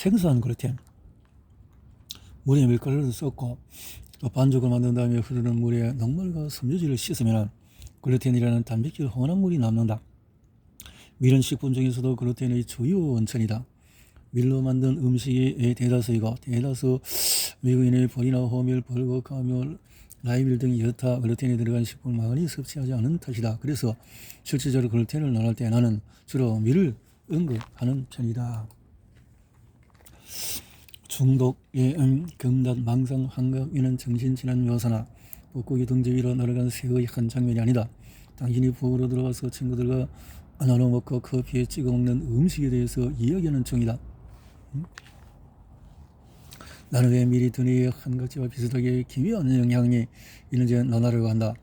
생소한 글루텐, 물에 밀가루를 섞고 또 반죽을 만든 다음에 흐르는 물에 녹말과 섬유질을 씻으면 글루텐이라는 단백질 혼합물이 남는다. 밀은 식품 중에서도 글루텐의 주요 원천이다. 밀로 만든 음식의 대다수이고 대다수 미국인의 벌이나 호밀, 벌거, 가묘, 라이밀 등 여타 글루텐이 들어간 식품을 많이 섭취하지 않은 탓이다. 그래서 실질적으로 글루텐을 나눌 때 나는 주로 밀을 언급하는 편이다. 중독의 금단, 망상, 환각, 이는 정신질환 묘사나 뻐꾸기 등지 위로 날아간 새의 한 장면이 아니다. 당신이 부엌으로 들어가서 친구들과 나눠 먹고 커피에 찍어 먹는 음식에 대해서 이야기하는 중이다. 나는 왜 밀이 드니의 한 가지와 비슷하게 기묘한 영향이 있는지 논하려고 한다.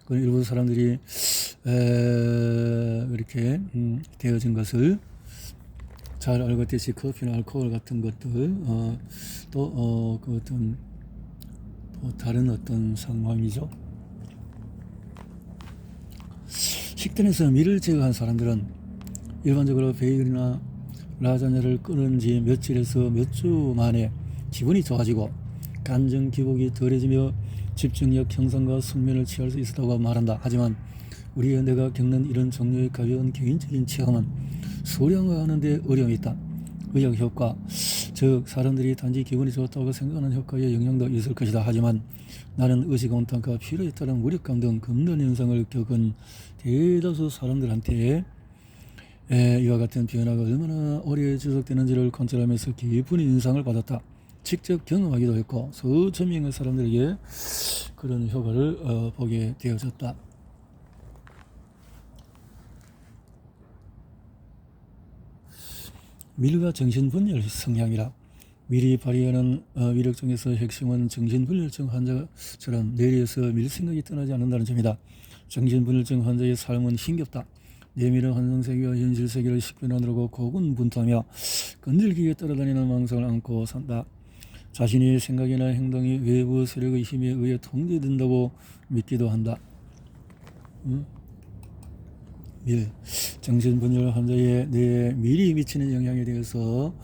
그 일부 사람들이 이렇게 되어진 것을 잘 알고 있듯이 커피나 알코올 같은 것들 또 다른 어떤 상황이죠. 식단에서 밀을 제거한 사람들은 일반적으로 베이글이나 라자냐를 끊은 지 며칠에서 몇 주 만에 기분이 좋아지고 감정 기복이 덜해지며 집중력 형성과 숙면을 취할 수 있었다고 말한다. 하지만 우리 내가 겪는 이런 종류의 가벼운 개인적인 체험은 수량화하는 데 어려움이 있다. 의학 효과, 즉 사람들이 단지 기분이 좋다고 생각하는 효과에 영향도 있을 것이다. 하지만 나는 의식온탄과 피로에 따른 무력감 등 금단 현상을 겪은 대다수 사람들한테 이와 같은 변화가 얼마나 오래 지속되는지를 관찰하면서 깊은 인상을 받았다. 직접 경험하기도 했고 수천 명의 사람들에게 그런 효과를 보게 되어졌다. 밀과 정신분열 성향이라. 밀이 발휘하는 위력 중에서 핵심은 정신분열증 환자처럼 뇌리에서 밀 생각이 떠나지 않는다는 점이다. 정신분열증 환자의 삶은 힘겹다. 내밀한 환상세계와 현실세계를 식별하느라고 고군분투하며 끈질기게 따라다니는 망상을 안고 산다. 자신의 생각이나 행동이 외부 세력의 힘에 의해 통제된다고 믿기도 한다. 밀, 정신분열 환자의 뇌에 밀이 미치는 영향에 대해서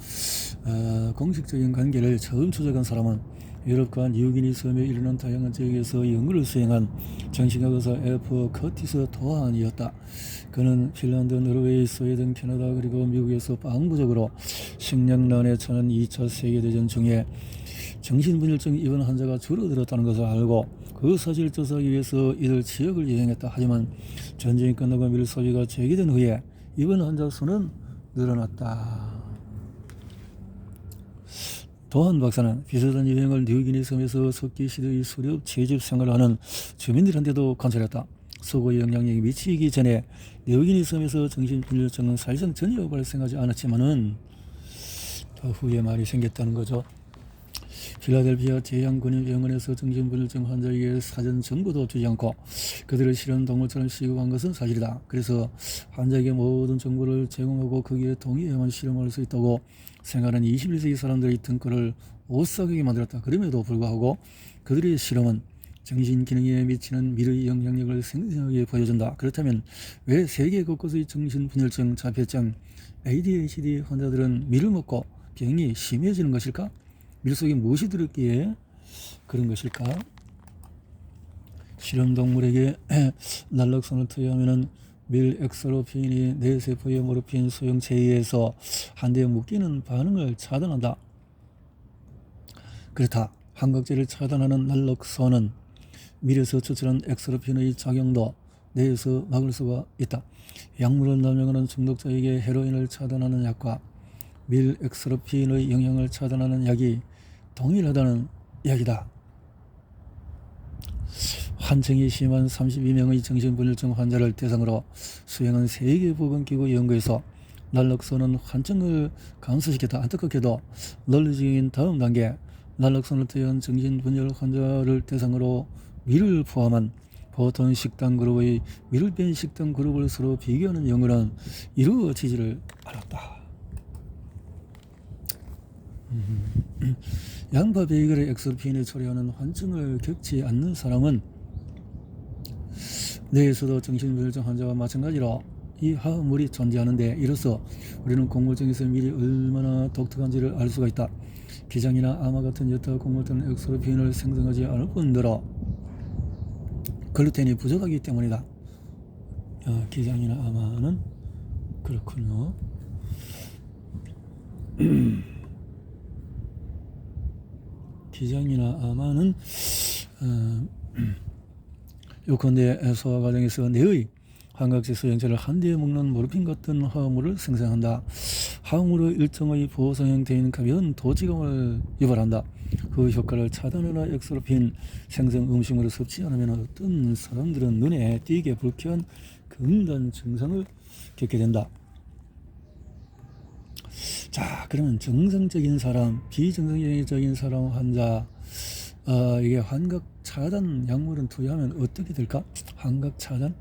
공식적인 관계를 처음 추적한 사람은 유럽과 뉴기니 섬에 이르는 다양한 지역에서 연구를 수행한 정신학 의사 F. 커티스 도안이었다. 그는 핀란드, 노르웨이, 스웨덴, 캐나다 그리고 미국에서 반복적으로 식량난에 처한 2차 세계대전 중에 정신분열증 입원 환자가 줄어들었다는 것을 알고 그 사실을 조사하기 위해서 이들 지역을 여행했다. 하지만 전쟁이 끝나고 밀 소비가 재개된 후에 입원 환자 수는 늘어났다. 도한 박사는 비슷한 유행을 뉴기니 섬에서 석기 시대의 수렵 채집 생활을 하는 주민들한테도 관찰했다. 서구의 영향력이 미치기 전에 뉴기니 섬에서 정신분열증은 사실상 전혀 발생하지 않았지만은 더 후에 말이 생겼다는 거죠. 필라델피아 대양군인병원에서 정신분열증 환자에게 사전 정보도 주지 않고 그들을 실험 동물처럼 취급한 것은 사실이다. 그래서 환자에게 모든 정보를 제공하고 거기에 동의해야만 실험할 수 있다고 생각하는 21세기 사람들의 등골을 오싹하게 만들었다. 그럼에도 불구하고 그들의 실험은 정신기능에 미치는 밀의 영향력을 생생하게 보여준다. 그렇다면 왜 세계 곳곳의 정신분열증, 자폐증, ADHD 환자들은 밀을 먹고 병이 심해지는 것일까? 밀 속에 무엇이 들었기에 그런 것일까? 실험동물에게 날락선을 투여하면 밀 엑소로핀이 뇌세포의 모르핀 수용체에 의해서 한 대에 묶이는 반응을 차단한다. 그렇다. 환각제를 차단하는 날락선은 밀에서 추출한 엑소로핀의 작용도 뇌에서 막을 수가 있다. 약물을 남용하는 중독자에게 헤로인을 차단하는 약과 밀 엑소로핀의 영향을 차단하는 약이 동일하다는 이야기다. 환청이 심한 32명의 정신분열증 환자를 대상으로 수행한 세계보건기구 연구에서 날락선은 환청을 감소시켰다. 안타깝게도 논리적인 다음 단계, 날락선을 투여한 정신분열 환자를 대상으로 밀을 포함한 보통 식단 그룹의 밀을 뺀 식단 그룹을 서로 비교하는 연구는 이루어지지를 않았다. 양파 베이글의 엑소로핀을 처리하는 환청을 겪지 않는 사람은 뇌에서도 정신분열증 환자와 마찬가지로 이 화합물이 존재하는데, 이로써 우리는 곡물중에서 밀이 얼마나 독특한지를 알 수가 있다. 기장이나 아마 같은 여타 곡물들은 엑소로핀을 생성하지 않을 뿐더러 글루텐이 부족하기 때문이다. 기장이나 아마는 그렇군요. 기장이나 아마는 요컨대 소화 과정에서 뇌의 환각색소 형체를 한데 먹는 모르핀 같은 화합물을 생성한다. 화합물의 일정의 보호성 형태인 가벼운 도지감을 유발한다. 그 효과를 차단하나 엑소로핀 생성 음식물을 섭취 않으면 어떤 사람들은 눈에 띄게 불쾌한 금단 증상을 겪게 된다. 자, 그러면 정상적인 사람, 비정상적인 사람 환자, 이게 환각 차단 약물은 투여하면 어떻게 될까? 환각 차단?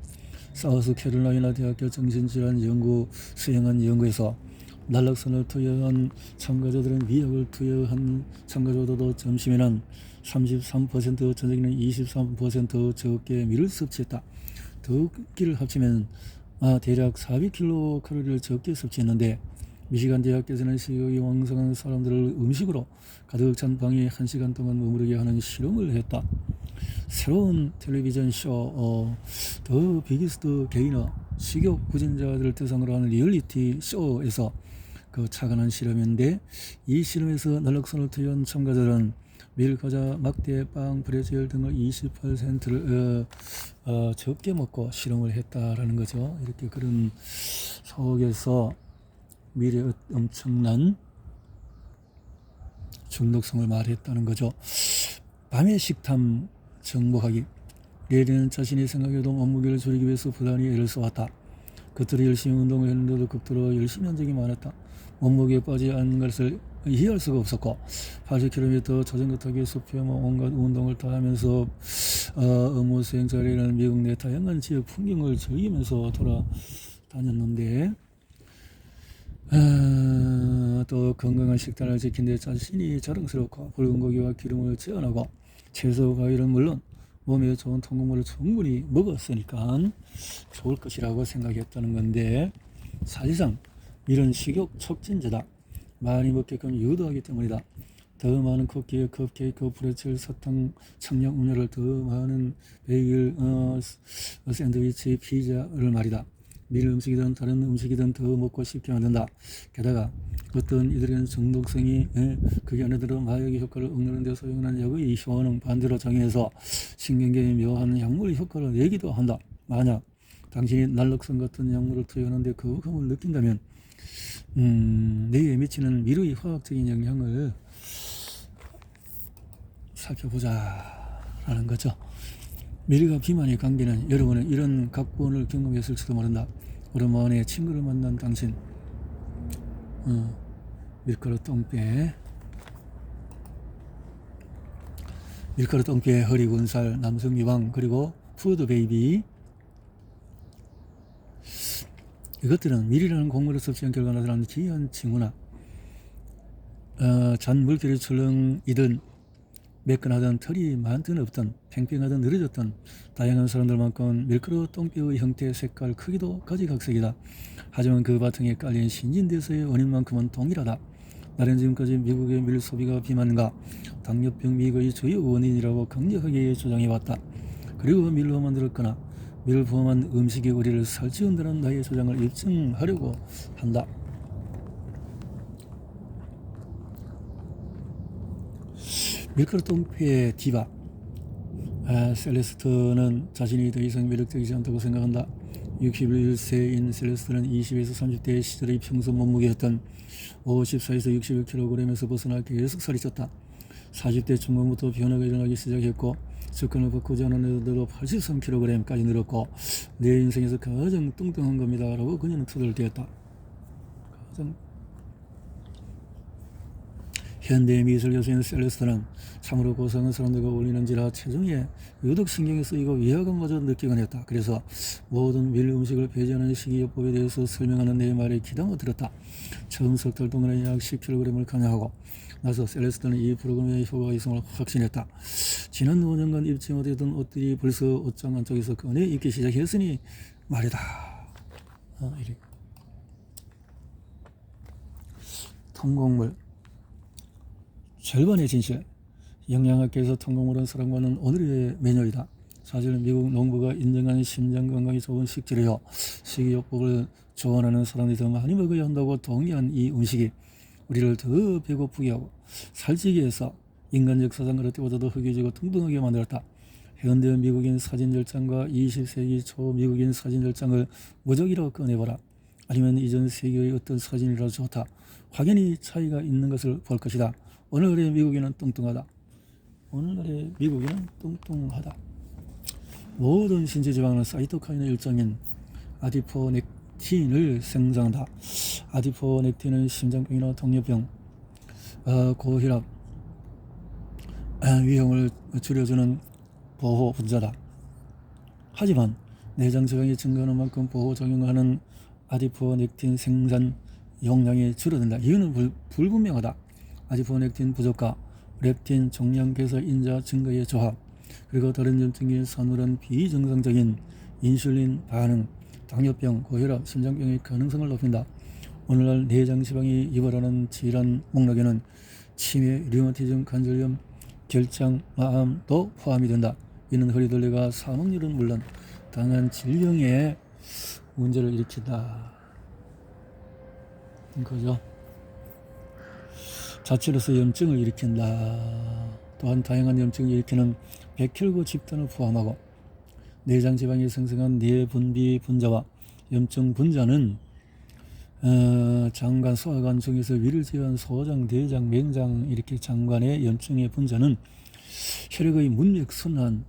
사우스캐롤라이나 대학교 정신질환 연구 수행한 연구에서 난락선을 투여한 참가자들은 미약을 투여한 참가자들도 점심에는 33%, 저녁에는 23% 적게 밀을 섭취했다. 두 끼를 합치면 대략 400kcal를 적게 섭취했는데, 미시간 대학교에서는 식욕이 왕성한 사람들을 음식으로 가득 찬 방에 1시간 동안 머무르게 하는 실험을 했다. 새로운 텔레비전 쇼 더 비기스트 게이너, 식욕 부진자들을 대상으로 하는 리얼리티 쇼에서 착안한 실험인데, 이 실험에서 난락선을 투여한 참가자들은 밀, 과자, 막대, 빵, 브레젤 등을 28%를 적게 먹고 실험을 했다라는 거죠. 이렇게 그런 속에서 밀의 엄청난 중독성을 말했다는 거죠. 밤에 식탐 정복하기. 레리는 자신의 생각에도 몸무게를 줄이기 위해서 부단히 애를 써왔다. 그토록 열심히 운동을 했는데도 극도로 열심히 한 적이 많았다. 몸무게에 빠지지 않는 것을 이해할 수가 없었고, 80km 자전거 타기, 숲에 온갖 운동을 다 하면서 업무 수행 자리에는 미국 내 다양한 지역 풍경을 즐기면서 돌아다녔는데, 또 건강한 식단을 지킨 데 자신이 자랑스럽고, 붉은 고기와 기름을 제한하고 채소, 과일은 물론 몸에 좋은 통곡물을 충분히 먹었으니까 좋을 것이라고 생각했다는 건데, 사실상 이런 식욕 촉진제다. 많이 먹게끔 유도하기 때문이다. 더 많은 쿠키, 컵케이크, 브레첼, 사탕, 청량 음료를, 더 많은 베이글, 샌드위치, 피자를 말이다. 밀 음식이든 다른 음식이든 더 먹고 싶게 만든다. 게다가 어떤 이들은 중독성이 그게 안에 들어 마약의 효과를 억누르는 데 사용하는 약의 효능을 반대로 정의해서 신경계에 묘한 약물의 효과를 내기도 한다. 만약 당신이 난락선 같은 약물을 투여하는데 거부감을 느낀다면 뇌에 미치는 밀의 화학적인 영향을 살펴보자 라는 거죠. 밀과 비만의 관계는 여러분은 이런 각본을 경험했을지도 모른다. 오랜만에 친구를 만난 당신, 밀가루 똥배, 허리군살, 남성 유방, 그리고 푸드 베이비, 이것들은 밀이라는 곡물을 섭취한 결과 나타나는 기이한 징후나 잔 물결이 출렁이든 매끈하든 털이 많든 없든 팽팽하든 늘어졌든 다양한 사람들만큼 밀가루 똥배의 형태, 색깔, 크기도 가지각색이다. 하지만 그 바탕에 깔린 신진대사의 원인만큼은 동일하다. 나는 지금까지 미국의 밀 소비가 비만과 당뇨병 미국의 주요 원인이라고 강력하게 주장해왔다. 그리고 밀로 만들었거나 밀을 포함한 음식이 우리를 살찌운다는 나의 주장을 입증하려고 한다. 밀가루 똥배의 디바 셀레스트는 자신이 더 이상 매력적이지 않다고 생각한다. 61세인 셀레스트는 20에서 30대 시절의 평소 몸무게였던 54에서 61kg에서 벗어나 계속 살이 쪘다. 40대 중반부터 변화가 일어나기 시작했고, 습관을 바꾸지 않았는데도 83kg까지 늘었고, 내 인생에서 가장 뚱뚱한 겁니다 라고 그녀는 투덜대었다. 현대 미술 교수인 셀레스트는 참으로 고상한 사람들과 어울리는지라 체중에 유독 신경이 쓰이고 위화감마저 느끼곤 했다. 그래서 모든 밀 음식을 배제하는 식이요법에 대해서 설명하는 내 말에 귀담아 들었다. 처음 석 달 동안에 약 10kg을 감량하고 나서 셀레스트는 이 프로그램의 효과가 있음을 확신했다. 지난 5년간 입지 못했던 옷들이 벌써 옷장 안쪽에서 꺼내 입기 시작했으니 말이다. 이렇게. 통곡물 절반의 진실. 영양학계에서 통곡물은 사랑받는 오늘의 메뉴이다. 사실 미국 농부가 인정한 심장 건강에 좋은 식재료요. 식이요법을 조언하는 사람들이 더 많이 먹어야 한다고 동의한 이 음식이 우리를 더 배고프게 하고 살찌게 해서 인간 역사상 그럴 때보다도 허기지고 뚱뚱하게 만들었다. 현대 미국인 사진 10장과 20세기 초 미국인 사진 10장을 무적이라 꺼내봐라. 아니면 이전 세계의 어떤 사진이라도 좋다. 확연히 차이가 있는 것을 볼 것이다. 오늘날의 미국인은 뚱뚱하다. 오늘날의 미국인은 뚱뚱하다. 모든 신체지방은 사이토카인의 일종인 아디포넥틴을 생성한다. 아디포넥틴은 심장병이나 당뇨병, 고혈압 위험을 줄여주는 보호 분자다. 하지만 내장 지방이 증가하는 만큼 보호 작용하는 아디포넥틴 생산 용량이 줄어든다. 이유는 불분명하다. 아디포넥틴 부족과 렙틴 종양 개선 인자 증가의 조합, 그리고 다른 염증의 산울한 비정상적인 인슐린 반응, 당뇨병, 고혈압, 심장병의 가능성을 높인다. 오늘날 내장 지방이 유발하는 질환 목록에는 치매, 류마티즘, 관절염, 결장, 마암도 포함이 된다. 이는 허리둘레가 사망률은 물론 다양한 질병의 문제를 일으킨다. 그죠? 자체로서 염증을 일으킨다. 또한 다양한 염증을 일으키는 백혈구 집단을 포함하고 내장 지방이 생성한 내분비 분자와 염증 분자는 장관, 소화관 중에서 위를 제외한 소장, 대장, 맹장 이렇게 장관의 염증의 분자는 혈액의 문맥순환으로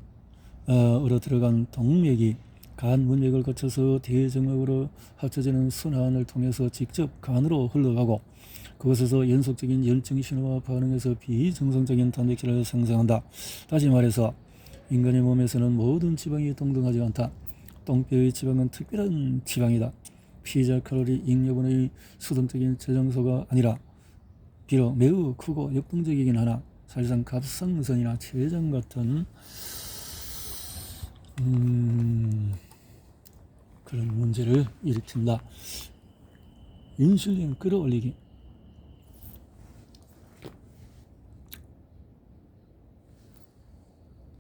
들어간 동맥이 간 문맥을 거쳐서 대정맥으로 합쳐지는 순환을 통해서 직접 간으로 흘러가고 그것에서 연속적인 열증 신호와 반응해서 비정상적인 단백질을 생성한다. 다시 말해서 인간의 몸에서는 모든 지방이 동등하지 않다. 똥뼈의 지방은 특별한 지방이다. 피자, 칼로리, 잉여분의 수동적인 저장소가 아니라 비록 매우 크고 역동적이긴 하나 사실상 갑상선이나 췌장 같은 그런 문제를 일으킨다. 인슐린 끌어올리기.